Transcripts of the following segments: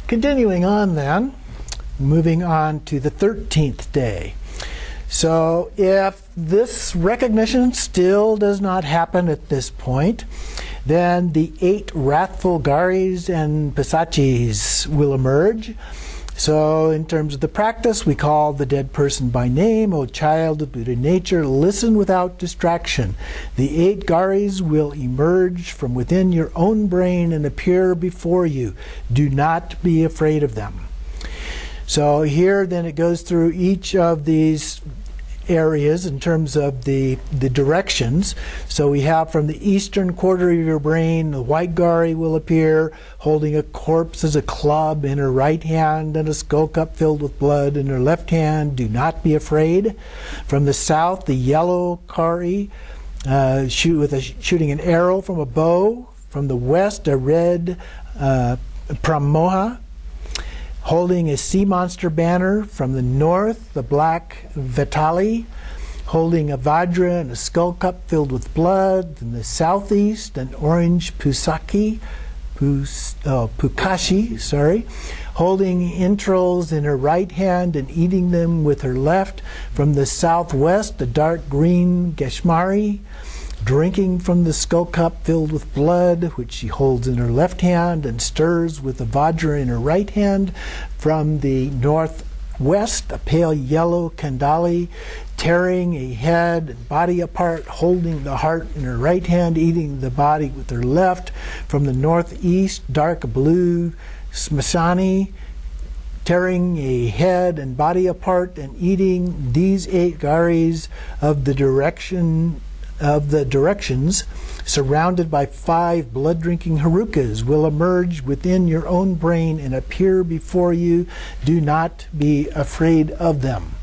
Continuing on then, moving on to the 13th day. So if this recognition still does not happen at this point, then the 8 wrathful garis and pisachis will emerge. So in terms of the practice, we call the dead person by name. O child of Buddha nature, listen without distraction. The 8 garis will emerge from within your own brain and appear before you. Do not be afraid of them. So here then it goes through each of these areas in terms of the directions. So we have from the eastern quarter of your brain, the white gari will appear holding a corpse as a club in her right hand and a skull cup filled with blood in her left hand. Do not be afraid. From the south, the yellow gari shooting an arrow from a bow. From the west, a red pramoha holding a sea monster banner. From the north, the black Vitali, holding a vajra and a skull cup filled with blood. In the southeast, an orange Pukashi, holding entrails in her right hand and eating them with her left. From the southwest, a dark green Geshmari, drinking from the skull cup filled with blood, which she holds in her left hand and stirs with the vajra in her right hand. From the northwest, a pale yellow Kandali, tearing a head and body apart, holding the heart in her right hand, eating the body with her left. From the northeast, dark blue Smashani, tearing a head and body apart and eating these 8 garis of the directions, surrounded by 5 blood-drinking harukas, will emerge within your own brain and appear before you. Do not be afraid of them.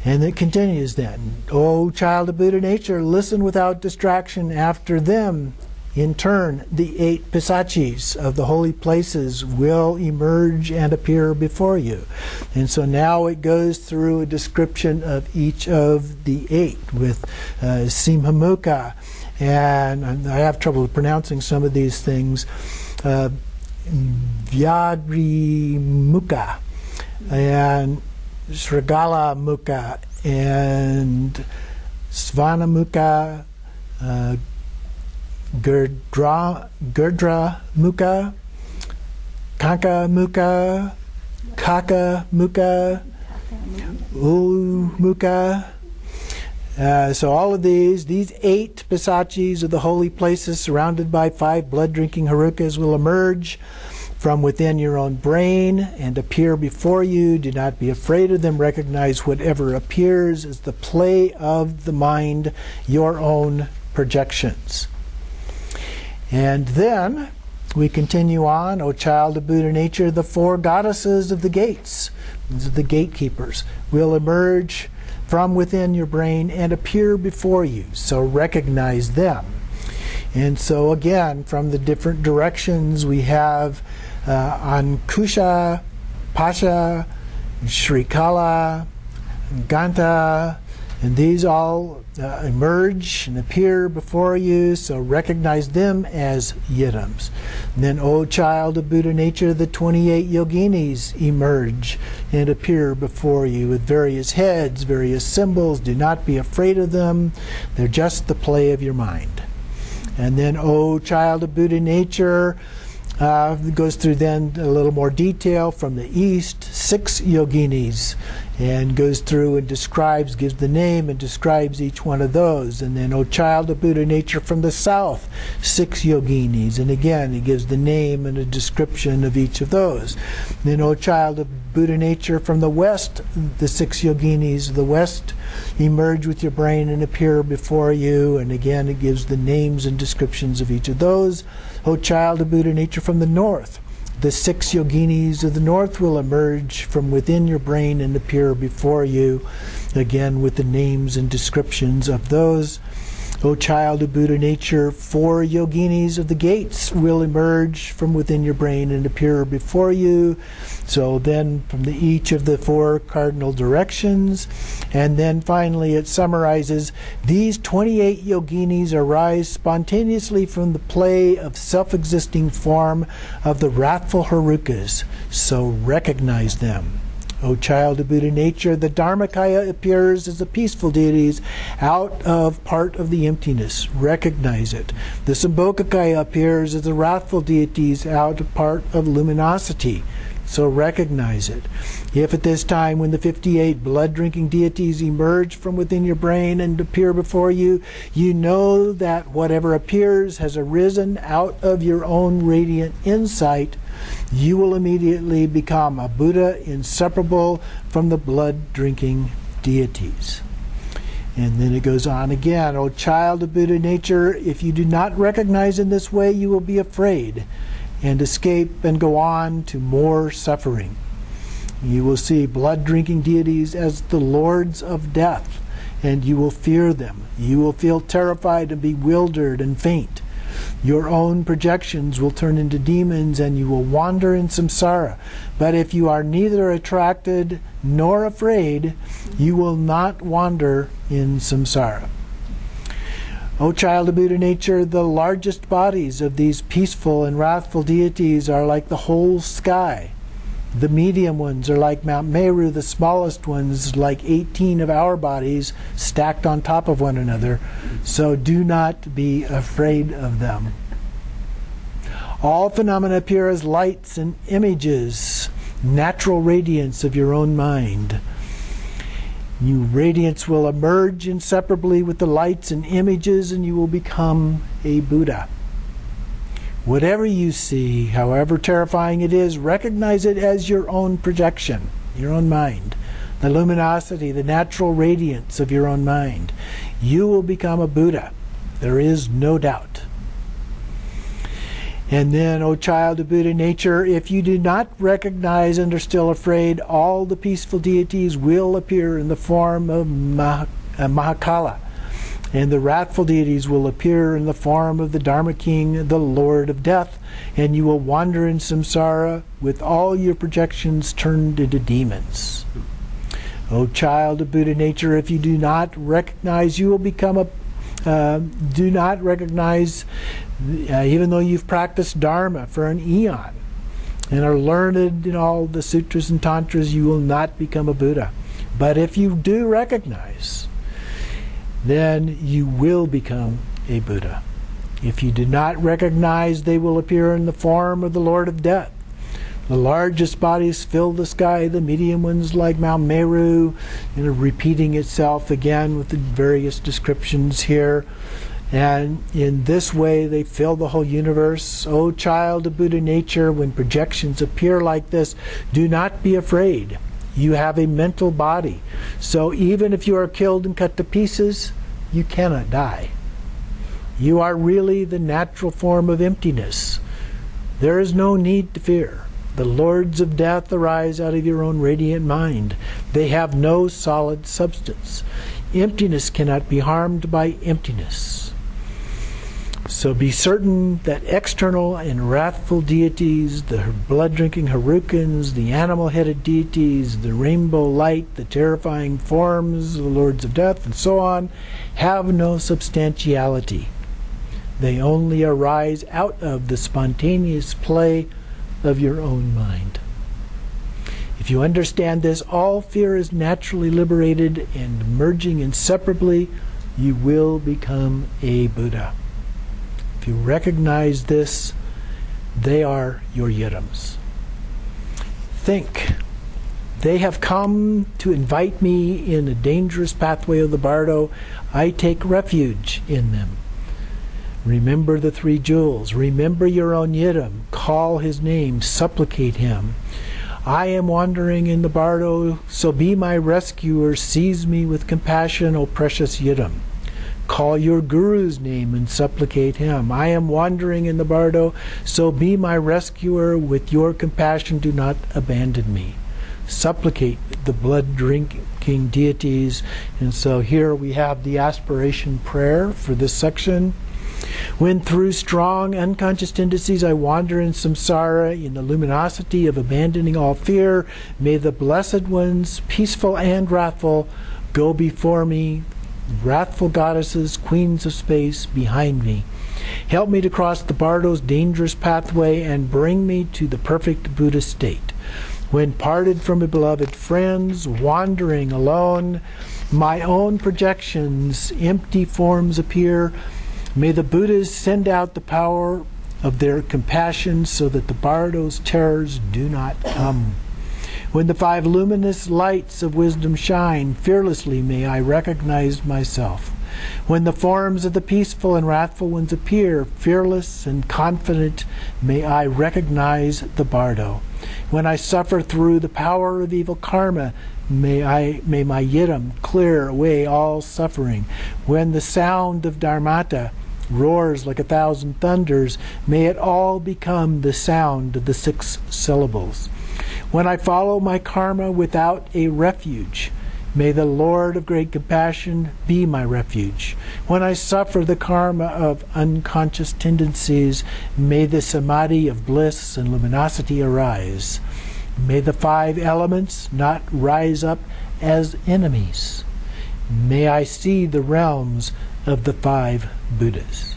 And it continues then. O child of Buddha nature, listen without distraction. After them, in turn, the 8 pisachis of the holy places will emerge and appear before you. And so now it goes through a description of each of the 8 with Simhamukha, and I have trouble pronouncing some of these things, Vyagrimukha, and Srigala Mukha, and Svanamukha, Gurdra Mukha, Kanka Mukha, Kaka Mukha, Ulu Mukha. So all of these 8 pisachis of the holy places surrounded by 5 blood-drinking harukas will emerge from within your own brain and appear before you. Do not be afraid of them. Recognize whatever appears as the play of the mind, your own projections. And then we continue on. O child of Buddha nature, the 4 goddesses of the gates, these are the gatekeepers, will emerge from within your brain and appear before you. So recognize them. And so again, from the different directions, we have Ankusha, Pasha, Srikala, Ganta, and these all emerge and appear before you, so recognize them as yidams. And then, O child of Buddha nature, the 28 yoginis emerge and appear before you with various heads, various symbols. Do not be afraid of them. They're just the play of your mind. And then, O child of Buddha nature, goes through then a little more detail. From the east, 6 yoginis, and goes through and describes, gives the name and describes each one of those. And then, O child of Buddha nature, from the south, 6 yoginis, and again he gives the name and a description of each of those. And then, O child of Buddha nature, from the west, the 6 yoginis of the west emerge with your brain and appear before you, and again it gives the names and descriptions of each of those. O child of Buddha nature, from the north, the 6 yoginis of the north will emerge from within your brain and appear before you, again with the names and descriptions of those. O child of Buddha nature, 4 yoginis of the gates will emerge from within your brain and appear before you. So then from each of the 4 cardinal directions. And then finally it summarizes, these 28 yoginis arise spontaneously from the play of self-existing form of the wrathful Herukas. So recognize them. O child of Buddha nature, the Dharmakaya appears as the peaceful deities out of part of the emptiness. Recognize it. The Sambhogakaya appears as the wrathful deities out of part of luminosity. So recognize it. If at this time when the 58 blood-drinking deities emerge from within your brain and appear before you, you know that whatever appears has arisen out of your own radiant insight, you will immediately become a Buddha inseparable from the blood-drinking deities. And then it goes on again, O child of Buddha nature, if you do not recognize in this way, you will be afraid and escape and go on to more suffering. You will see blood-drinking deities as the lords of death, and you will fear them. You will feel terrified and bewildered and faint. Your own projections will turn into demons and you will wander in samsara. But if you are neither attracted nor afraid, you will not wander in samsara. O child of Buddha nature, the largest bodies of these peaceful and wrathful deities are like the whole sky. The medium ones are like Mount Meru, the smallest ones like 18 of our bodies stacked on top of one another. So do not be afraid of them. All phenomena appear as lights and images, natural radiance of your own mind. New radiance will emerge inseparably with the lights and images, and you will become a Buddha. Whatever you see, however terrifying it is, recognize it as your own projection, your own mind, the luminosity, the natural radiance of your own mind. You will become a Buddha. There is no doubt. And then, O child of Buddha nature, if you do not recognize and are still afraid, all the peaceful deities will appear in the form of Mahakala. And the wrathful deities will appear in the form of the Dharma King, the Lord of Death, and you will wander in samsara with all your projections turned into demons. O child of Buddha nature, if you do not recognize, you will become a do not recognize, even though you've practiced Dharma for an eon and are learned in all the sutras and tantras, you will not become a Buddha. But if you do recognize, then you will become a Buddha. If you do not recognize, they will appear in the form of the Lord of Death. The largest bodies fill the sky, the medium ones like Mount Meru, repeating itself again with the various descriptions here. And in this way they fill the whole universe. O child of Buddha nature, when projections appear like this, do not be afraid. You have a mental body. So even if you are killed and cut to pieces, you cannot die. You are really the natural form of emptiness. There is no need to fear. The lords of death arise out of your own radiant mind. They have no solid substance. Emptiness cannot be harmed by emptiness. So be certain that external and wrathful deities, the blood-drinking Herukans, the animal-headed deities, the rainbow light, the terrifying forms, the lords of death, and so on, have no substantiality. They only arise out of the spontaneous play of your own mind. If you understand this, all fear is naturally liberated, and merging inseparably, you will become a Buddha. If you recognize this, they are your yidams. Think, they have come to invite me in a dangerous pathway of the bardo. I take refuge in them. Remember the 3 jewels. Remember your own yidam. Call his name. Supplicate him. I am wandering in the bardo, so be my rescuer. Seize me with compassion, O precious yidam. Call your guru's name and supplicate him. I am wandering in the bardo, so be my rescuer. With your compassion, do not abandon me. supplicate the blood-drinking deities. And so here we have the aspiration prayer for this section. When through strong unconscious tendencies I wander in samsara, in the luminosity of abandoning all fear, may the blessed ones, peaceful and wrathful, go before me, wrathful goddesses, queens of space, behind me. Help me to cross the Bardo's dangerous pathway and bring me to the perfect Buddha state. When parted from my beloved friends, wandering alone, my own projections, empty forms appear. May the Buddhas send out the power of their compassion so that the Bardo's terrors do not come. When the 5 luminous lights of wisdom shine, fearlessly may I recognize myself. When the forms of the peaceful and wrathful ones appear, fearless and confident, may I recognize the Bardo. When I suffer through the power of evil karma, may my yidam clear away all suffering. When the sound of Dharmata roars like 1,000 thunders, may it all become the sound of the 6 syllables. When I follow my karma without a refuge, may the Lord of great compassion be my refuge. When I suffer the karma of unconscious tendencies, may the samadhi of bliss and luminosity arise. May the 5 elements not rise up as enemies. May I see the realms of the 5 Buddhas.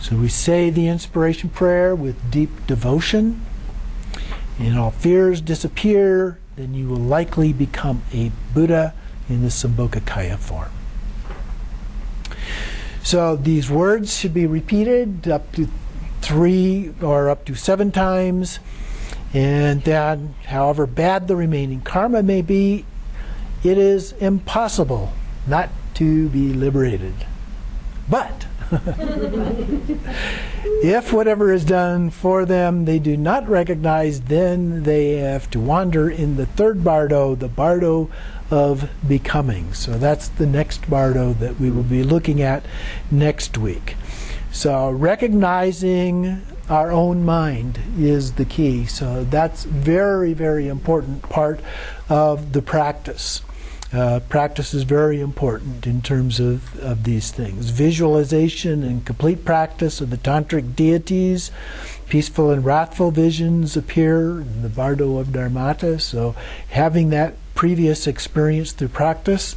So we say the inspiration prayer with deep devotion. And all fears disappear, then you will likely become a Buddha in the Sambhogakaya form. So these words should be repeated up to 3 or up to 7 times. And then, however bad the remaining karma may be, it is impossible not to be liberated. But if whatever is done for them they do not recognize, then they have to wander in the 3rd Bardo, the Bardo of becoming. So that's the next Bardo that we will be looking at next week. So recognizing our own mind is the key. So that's very, very important part of the practice. Practice is very important in terms of these things. Visualization and complete practice of the tantric deities. Peaceful and wrathful visions appear in the Bardo of Dharmata. So having that previous experience through practice.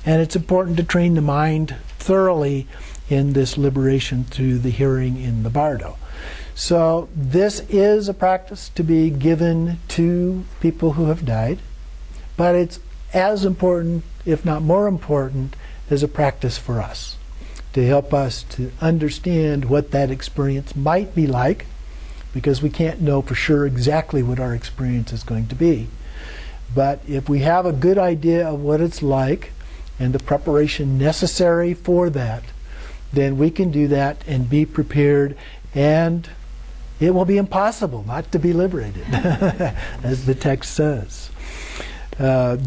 And it's important to train the mind thoroughly in this liberation through the hearing in the Bardo. So this is a practice to be given to people who have died. But it's as important, if not more important, as a practice for us, to help us to understand what that experience might be like, because we can't know for sure exactly what our experience is going to be. But if we have a good idea of what it's like and the preparation necessary for that, then we can do that and be prepared, and it will be impossible not to be liberated, as the text says.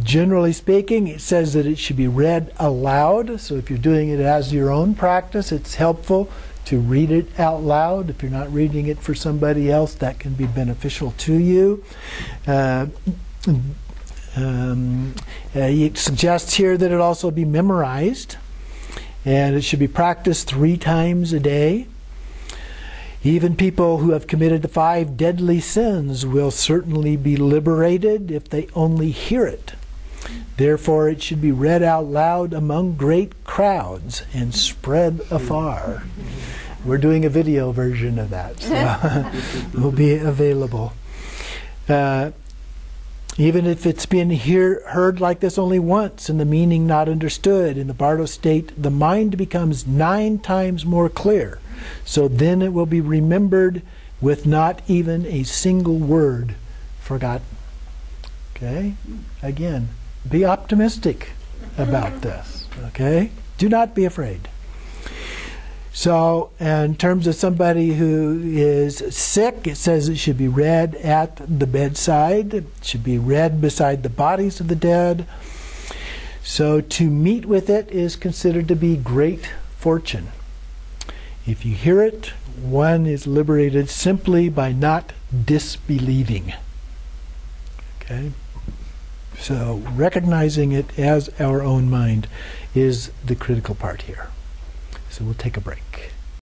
Generally speaking, it says that it should be read aloud. So if you're doing it as your own practice, it's helpful to read it out loud. If you're not reading it for somebody else, that can be beneficial to you. It suggests here that it also be memorized, and it should be practiced 3 times a day. Even people who have committed the 5 deadly sins will certainly be liberated if they only hear it. Therefore, it should be read out loud among great crowds and spread afar. We're doing a video version of that, so it will be available. Even if it's been heard like this only once and the meaning not understood, in the Bardo state, the mind becomes 9 times more clear. So then it will be remembered with not even a single word forgotten. Okay? Again, be optimistic about this. Okay? Do not be afraid. So, in terms of somebody who is sick, it says it should be read at the bedside. It should be read beside the bodies of the dead. So, to meet with it is considered to be great fortune. If you hear it, one is liberated simply by not disbelieving. Okay? So recognizing it as our own mind is the critical part here. So we'll take a break.